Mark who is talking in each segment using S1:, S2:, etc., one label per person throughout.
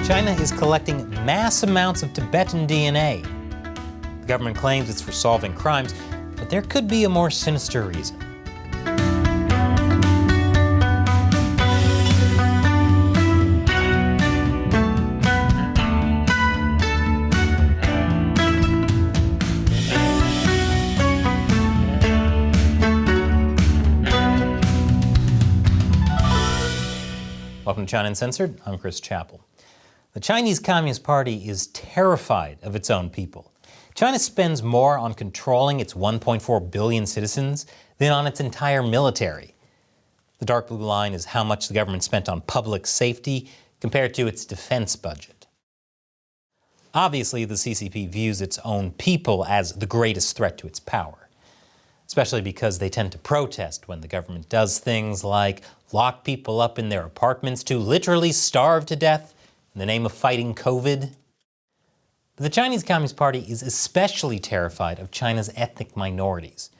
S1: China is collecting mass amounts of Tibetan DNA. The government claims it's for solving crimes, but there could be a more sinister reason. Welcome to China Uncensored. I'm Chris Chappell. The Chinese Communist Party is terrified of its own people. China spends more on controlling its 1.4 billion citizens than on its entire military. The dark blue line is how much the government spent on public safety compared to its defense budget. Obviously, the CCP views its own people as the greatest threat to its power, especially because they tend to protest when the government does things like lock people up in their apartments to literally starve to death in the name of fighting COVID. But the Chinese Communist Party is especially terrified of China's ethnic minorities.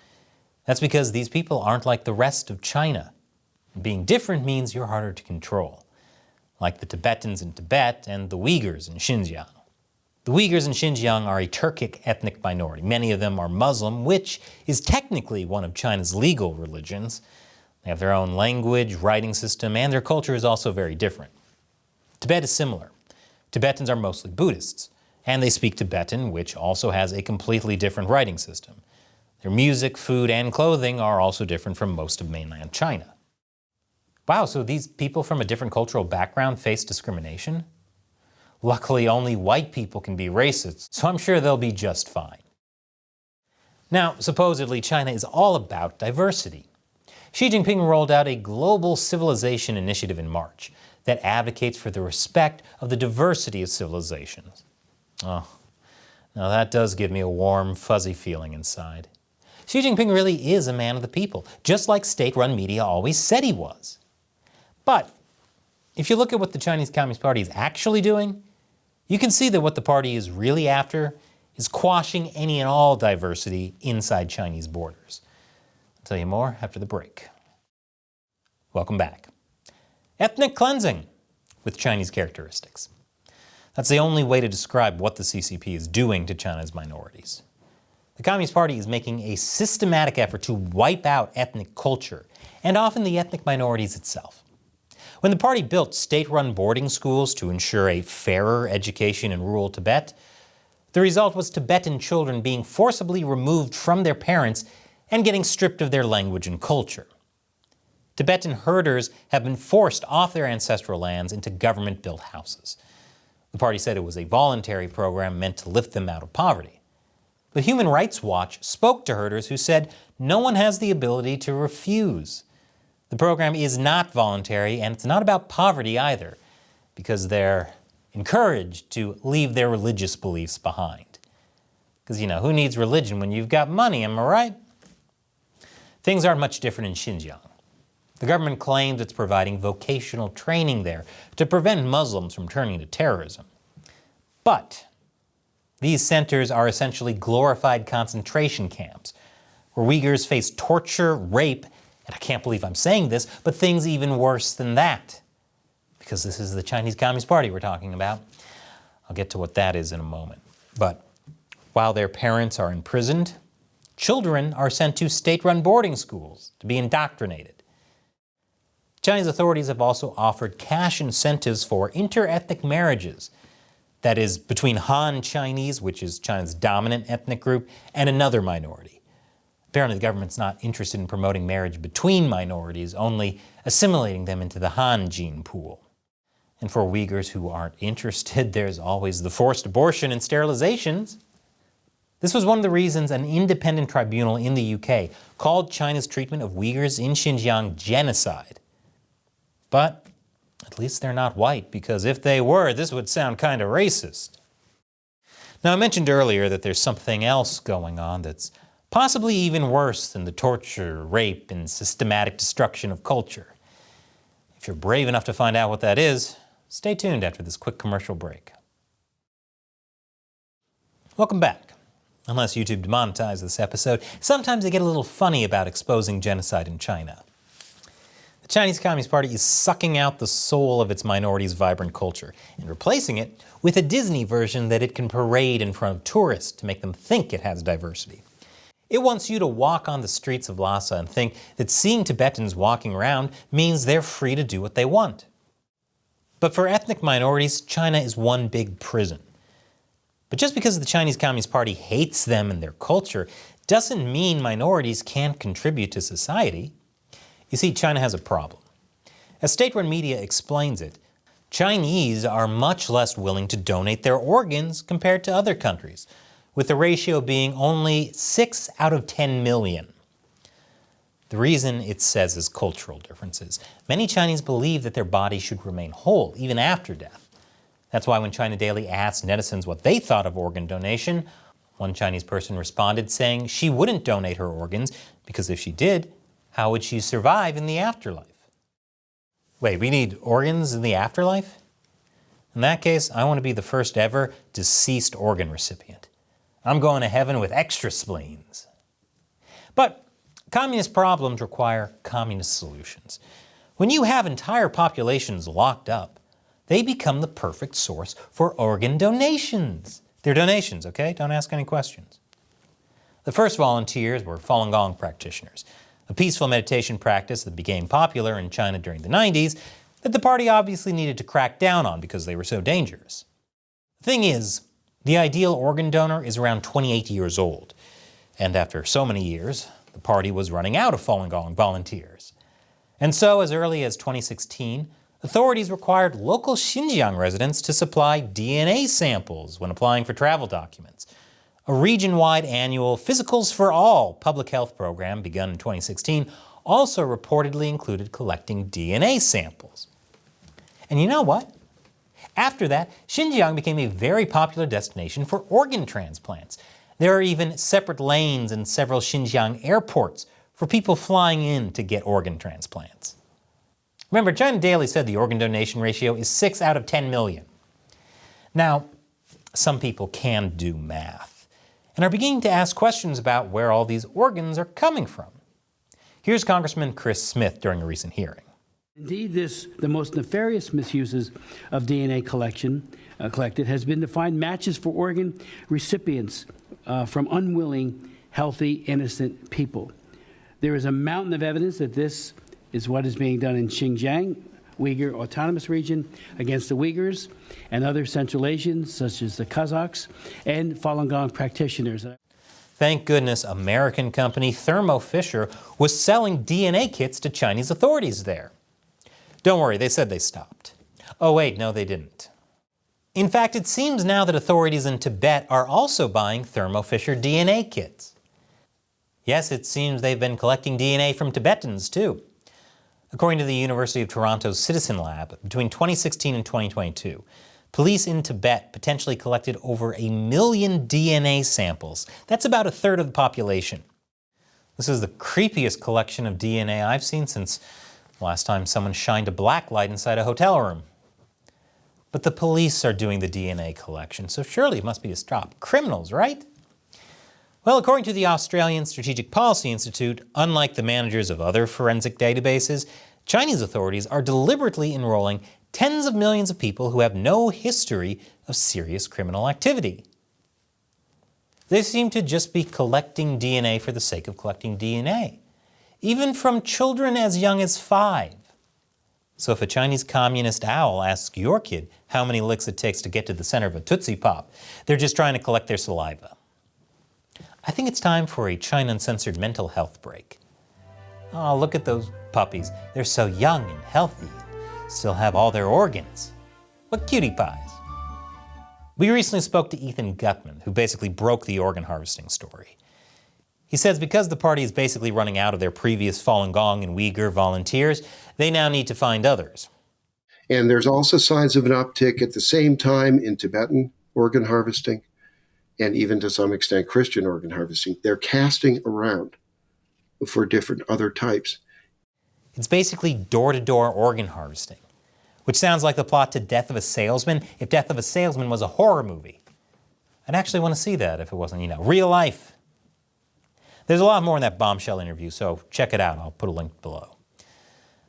S1: That's because these people aren't like the rest of China. And being different means you're harder to control, like the Tibetans in Tibet and the Uyghurs in Xinjiang. The Uyghurs in Xinjiang are a Turkic ethnic minority. Many of them are Muslim, which is technically one of China's legal religions. They have their own language, writing system, and their culture is also very different. Tibet is similar. Tibetans are mostly Buddhists, and they speak Tibetan, which also has a completely different writing system. Their music, food, and clothing are also different from most of mainland China. Wow, so these people from a different cultural background face discrimination? Luckily, only white people can be racist, so I'm sure they'll be just fine. Now, supposedly, China is all about diversity. Xi Jinping rolled out a global civilization initiative in March that advocates for the respect of the diversity of civilizations. Oh, now that does give me a warm, fuzzy feeling inside. Xi Jinping really is a man of the people, just like state-run media always said he was. But if you look at what the Chinese Communist Party is actually doing, you can see that what the party is really after is quashing any and all diversity inside Chinese borders. I'll tell you more after the break. Welcome back. Ethnic cleansing with Chinese characteristics. That's the only way to describe what the CCP is doing to China's minorities. The Communist Party is making a systematic effort to wipe out ethnic culture, and often the ethnic minorities itself. When the party built state-run boarding schools to ensure a fairer education in rural Tibet, the result was Tibetan children being forcibly removed from their parents and getting stripped of their language and culture. Tibetan herders have been forced off their ancestral lands into government-built houses. The party said it was a voluntary program meant to lift them out of poverty. But Human Rights Watch spoke to herders who said no one has the ability to refuse. The program is not voluntary, and it's not about poverty either, because they're encouraged to leave their religious beliefs behind. Because, who needs religion when you've got money, am I right? Things aren't much different in Xinjiang. The government claims it's providing vocational training there to prevent Muslims from turning to terrorism. But these centers are essentially glorified concentration camps, where Uyghurs face torture, rape, and I can't believe I'm saying this, but things even worse than that. Because this is the Chinese Communist Party we're talking about. I'll get to what that is in a moment. But while their parents are imprisoned, children are sent to state-run boarding schools to be indoctrinated. Chinese authorities have also offered cash incentives for inter-ethnic marriages, that is, between Han Chinese, which is China's dominant ethnic group, and another minority. Apparently the government's not interested in promoting marriage between minorities, only assimilating them into the Han gene pool. And for Uyghurs who aren't interested, there's always the forced abortion and sterilizations. This was one of the reasons an independent tribunal in the UK called China's treatment of Uyghurs in Xinjiang genocide. But at least they're not white, because if they were, this would sound kind of racist. Now, I mentioned earlier that there's something else going on that's possibly even worse than the torture, rape, and systematic destruction of culture. If you're brave enough to find out what that is, stay tuned after this quick commercial break. Welcome back. Unless YouTube demonetizes this episode, sometimes they get a little funny about exposing genocide in China. The Chinese Communist Party is sucking out the soul of its minorities' vibrant culture and replacing it with a Disney version that it can parade in front of tourists to make them think it has diversity. It wants you to walk on the streets of Lhasa and think that seeing Tibetans walking around means they're free to do what they want. But for ethnic minorities, China is one big prison. But just because the Chinese Communist Party hates them and their culture doesn't mean minorities can't contribute to society. You see, China has a problem. As state-run media explains it, Chinese are much less willing to donate their organs compared to other countries, with the ratio being only 6 out of 10 million. The reason, it says, is cultural differences. Many Chinese believe that their body should remain whole, even after death. That's why when China Daily asked netizens what they thought of organ donation, one Chinese person responded saying she wouldn't donate her organs because if she did, how would she survive in the afterlife? Wait, we need organs in the afterlife? In that case, I want to be the first ever deceased organ recipient. I'm going to heaven with extra spleens. But communist problems require communist solutions. When you have entire populations locked up, they become the perfect source for organ donations. They're donations, okay? Don't ask any questions. The first volunteers were Falun Gong practitioners, a peaceful meditation practice that became popular in China during the 90s that the party obviously needed to crack down on because they were so dangerous. The thing is, the ideal organ donor is around 28 years old, and after so many years, the party was running out of Falun Gong volunteers. And so, as early as 2016, authorities required local Xinjiang residents to supply DNA samples when applying for travel documents. A region-wide annual Physicals for All public health program begun in 2016 also reportedly included collecting DNA samples. And you know what? After that, Xinjiang became a very popular destination for organ transplants. There are even separate lanes in several Xinjiang airports for people flying in to get organ transplants. Remember, China Daily said the organ donation ratio is 6 out of 10 million. Now, some people can do math and are beginning to ask questions about where all these organs are coming from. Here's Congressman Chris Smith during a recent hearing.
S2: Indeed, the most nefarious misuses of DNA collected has been to find matches for organ recipients from unwilling, healthy, innocent people. There is a mountain of evidence that this is what is being done in Xinjiang, Uyghur Autonomous Region, against the Uyghurs and other Central Asians, such as the Kazakhs, and Falun Gong practitioners.
S1: Thank goodness American company Thermo Fisher was selling DNA kits to Chinese authorities there. Don't worry, they said they stopped. Oh wait, no they didn't. In fact, it seems now that authorities in Tibet are also buying Thermo Fisher DNA kits. Yes, it seems they've been collecting DNA from Tibetans too. According to the University of Toronto's Citizen Lab, between 2016 and 2022, police in Tibet potentially collected over 1 million DNA samples. That's about a third of the population. This is the creepiest collection of DNA I've seen since the last time someone shined a black light inside a hotel room. But the police are doing the DNA collection, so surely it must be to stop criminals, right? Well, according to the Australian Strategic Policy Institute, unlike the managers of other forensic databases, Chinese authorities are deliberately enrolling tens of millions of people who have no history of serious criminal activity. They seem to just be collecting DNA for the sake of collecting DNA, even from children as young as 5. So if a Chinese communist owl asks your kid how many licks it takes to get to the center of a Tootsie Pop, they're just trying to collect their saliva. I think it's time for a China Uncensored mental health break. Oh, look at those puppies. They're so young and healthy, and still have all their organs. What cutie pies. We recently spoke to Ethan Gutman, who basically broke the organ harvesting story. He says because the party is basically running out of their previous Falun Gong and Uyghur volunteers, they now need to find others.
S3: And there's also signs of an uptick at the same time in Tibetan organ harvesting, and even to some extent Christian organ harvesting. They're casting around for different other types.
S1: It's basically door-to-door organ harvesting, which sounds like the plot to Death of a Salesman if Death of a Salesman was a horror movie. I'd actually want to see that if it wasn't, real life. There's a lot more in that bombshell interview, so check it out. I'll put a link below.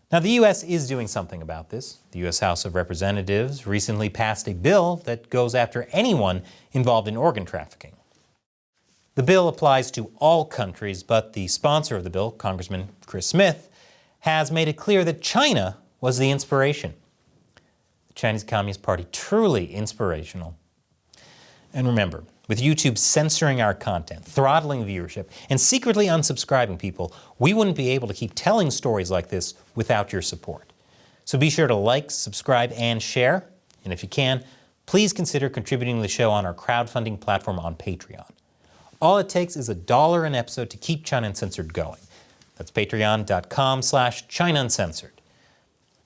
S1: Now, the U.S. is doing something about this. The U.S. House of Representatives recently passed a bill that goes after anyone involved in organ trafficking. The bill applies to all countries, but the sponsor of the bill, Congressman Chris Smith, has made it clear that China was the inspiration. The Chinese Communist Party, truly inspirational. And remember, with YouTube censoring our content, throttling viewership, and secretly unsubscribing people, we wouldn't be able to keep telling stories like this without your support. So be sure to like, subscribe, and share. And if you can, please consider contributing to the show on our crowdfunding platform on Patreon. All it takes is $1 an episode to keep China Uncensored going. That's patreon.com/China Uncensored.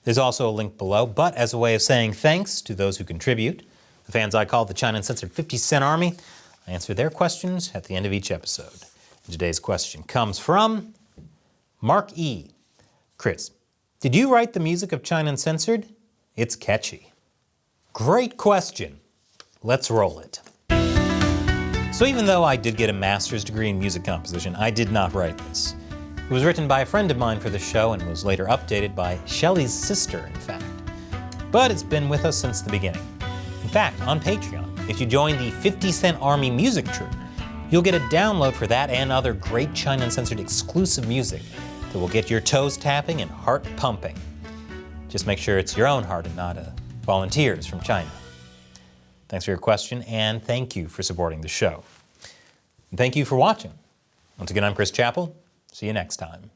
S1: There's also a link below, but as a way of saying thanks to those who contribute, the fans I call the China Uncensored 50 Cent Army, I answer their questions at the end of each episode. And today's question comes from Mark E. Chris, did you write the music of China Uncensored? It's catchy. Great question. Let's roll it. So even though I did get a master's degree in music composition, I did not write this. It was written by a friend of mine for the show and was later updated by Shelley's sister, in fact. But it's been with us since the beginning. In fact, on Patreon, if you join the 50 Cent Army music troupe, you'll get a download for that and other great China Uncensored exclusive music that will get your toes tapping and heart pumping. Just make sure it's your own heart and not a volunteer's from China. Thanks for your question, and thank you for supporting the show. And thank you for watching. Once again, I'm Chris Chappell. See you next time.